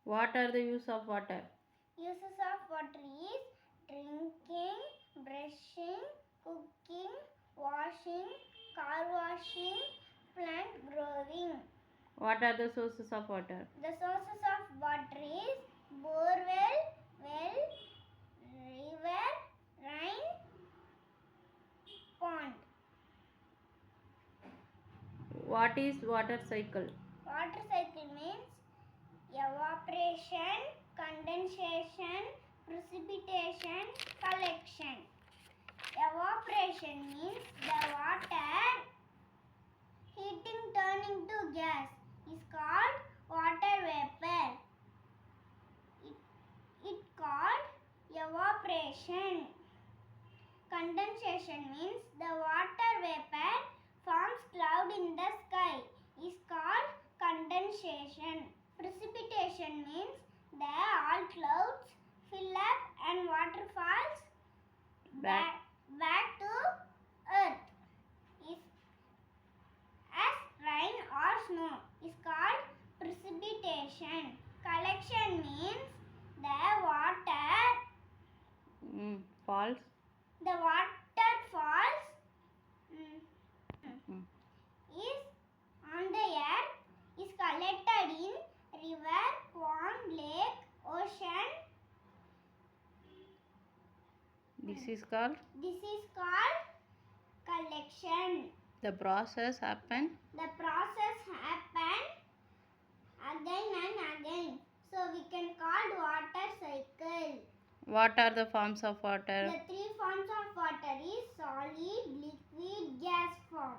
What are the use of water? Uses of water is drinking, brushing, cooking, washing, car washing, plant growing. What are the sources of water? The sources of water is borewell, well, river, rain, pond. What is water cycle? Water cycle means evaporation, condensation, precipitation, collection. Evaporation means the water heating turning to gas is called water vapor. It called evaporation. Condensation means the water vapor forms cloud in the sky is called condensation. Precipitation means all clouds fill up and water falls back to earth is as rain or snow is called precipitation. Collection means the water Falls. The water falls is on the earth is collected in river, pond, lake, ocean. This is called Collection. The process happen Again and again. So we can call water cycle. What are the forms of water? The three forms of water is solid, liquid, gas form.